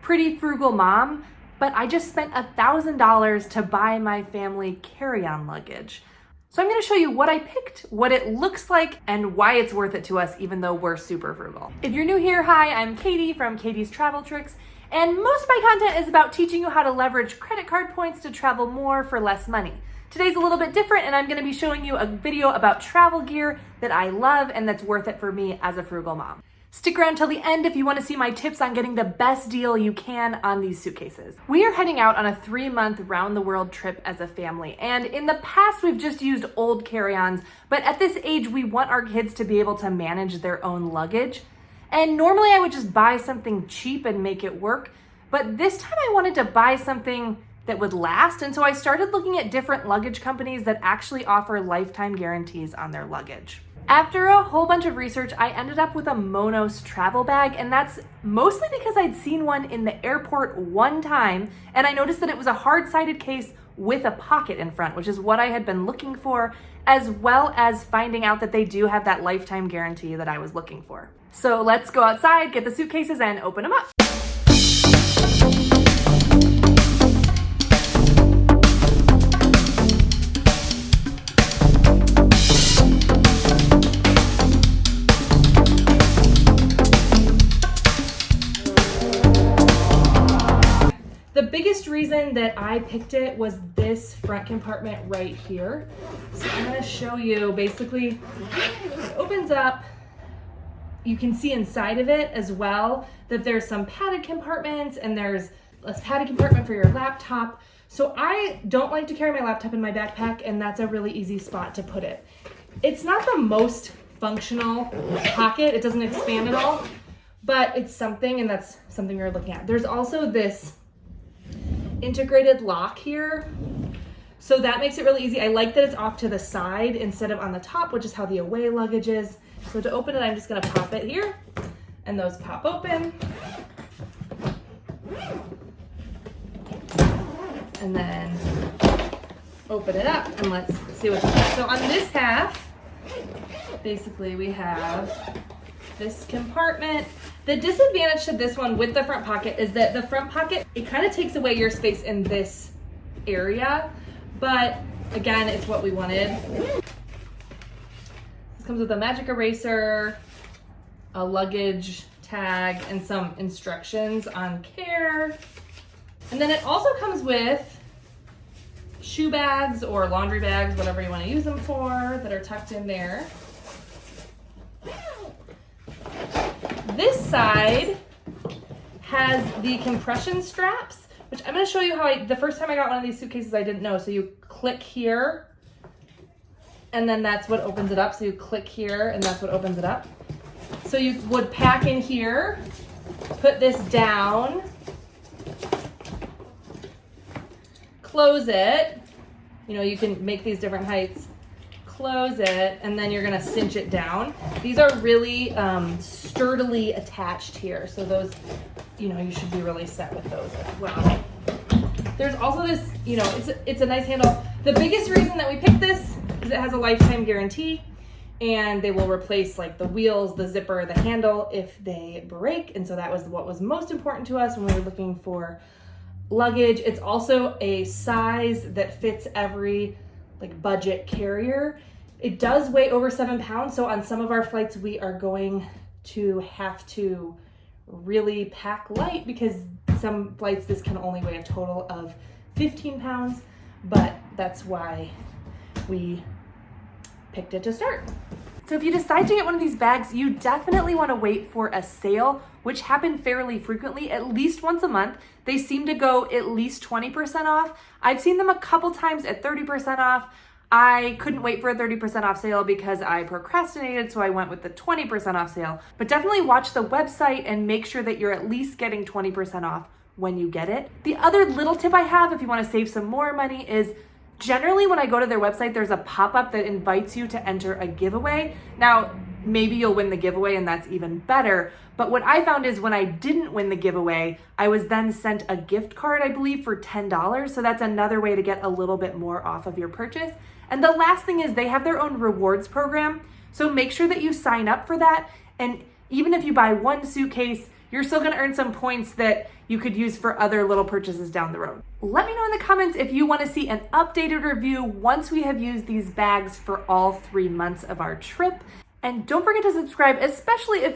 pretty frugal mom, but I just spent $1,000 to buy my family carry-on luggage. So I'm gonna show you what I picked, what it looks like, and why it's worth it to us even though we're super frugal. If you're new here, hi, I'm Katie from Katie's Travel Tricks, and most of my content is about teaching you how to leverage credit card points to travel more for less money. Today's a little bit different, and I'm gonna be showing you a video about travel gear that I love and that's worth it for me as a frugal mom. Stick around till the end if you want to see my tips on getting the best deal you can on these suitcases. We are heading out on a 3-month round the world trip as a family. And in the past, we've just used old carry-ons, but at this age, we want our kids to be able to manage their own luggage. And normally I would just buy something cheap and make it work. But this time I wanted to buy something that would last. And so I started looking at different luggage companies that actually offer lifetime guarantees on their luggage. After a whole bunch of research, I ended up with a Monos travel bag, and that's mostly because I'd seen one in the airport one time, and I noticed that it was a hard-sided case with a pocket in front, which is what I had been looking for, as well as finding out that they do have that lifetime guarantee that I was looking for. So let's go outside, get the suitcases, and open them up. The biggest reason that I picked it was this front compartment right here. So I'm gonna show you, basically, it opens up. You can see inside of it as well that there's some padded compartments and there's a padded compartment for your laptop. So I don't like to carry my laptop in my backpack, and that's a really easy spot to put it. It's not the most functional pocket. It doesn't expand at all, but it's something, and that's something we're looking at. There's also this integrated lock here, so that makes it really easy. I like that it's off to the side instead of on the top, which is how the away luggage is. So to open it, I'm just gonna pop it here, and those pop open. And then open it up, and let's see what's in it. So on this half, basically we have this compartment. The disadvantage to this one with the front pocket is that the front pocket, it kind of takes away your space in this area, but again, it's what we wanted. This comes with a magic eraser, a luggage tag, and some instructions on care. And then it also comes with shoe bags or laundry bags, whatever you want to use them for, that are tucked in there. This side has the compression straps, which I'm going to show you how the first time I got one of these suitcases, I didn't know. So you click here, and then that's what opens it up. So you click here, and that's what opens it up. So you would pack in here, put this down, close it. You know, you can make these different heights. Close it, and then you're gonna cinch it down. These are really sturdily attached here, so those, you know, you should be really set with those as well. There's also this, you know, it's a nice handle. The biggest reason that we picked this is it has a lifetime guarantee, and they will replace like the wheels, the zipper, the handle if they break, and so that was what was most important to us when we were looking for luggage. It's also a size that fits every like budget carrier. It does weigh over 7 pounds, so on some of our flights we are going to have to really pack light because some flights this can only weigh a total of 15 pounds, but that's why we picked it to start. So if you decide to get one of these bags, you definitely want to wait for a sale, which happen fairly frequently, at least once a month. They seem to go at least 20% off. I've seen them a couple times at 30% off. I couldn't wait for a 30% off sale because I procrastinated, so I went with the 20% off sale. But definitely watch the website and make sure that you're at least getting 20% off when you get it. The other little tip I have if you want to save some more money is generally when I go to their website, there's a pop-up that invites you to enter a giveaway. Now, maybe you'll win the giveaway and that's even better. But what I found is when I didn't win the giveaway, I was then sent a gift card, I believe, for $10. So that's another way to get a little bit more off of your purchase. And the last thing is they have their own rewards program. So make sure that you sign up for that. And even if you buy one suitcase, you're still gonna earn some points that you could use for other little purchases down the road. Let me know in the comments if you wanna see an updated review once we have used these bags for all 3 months of our trip. And don't forget to subscribe, especially if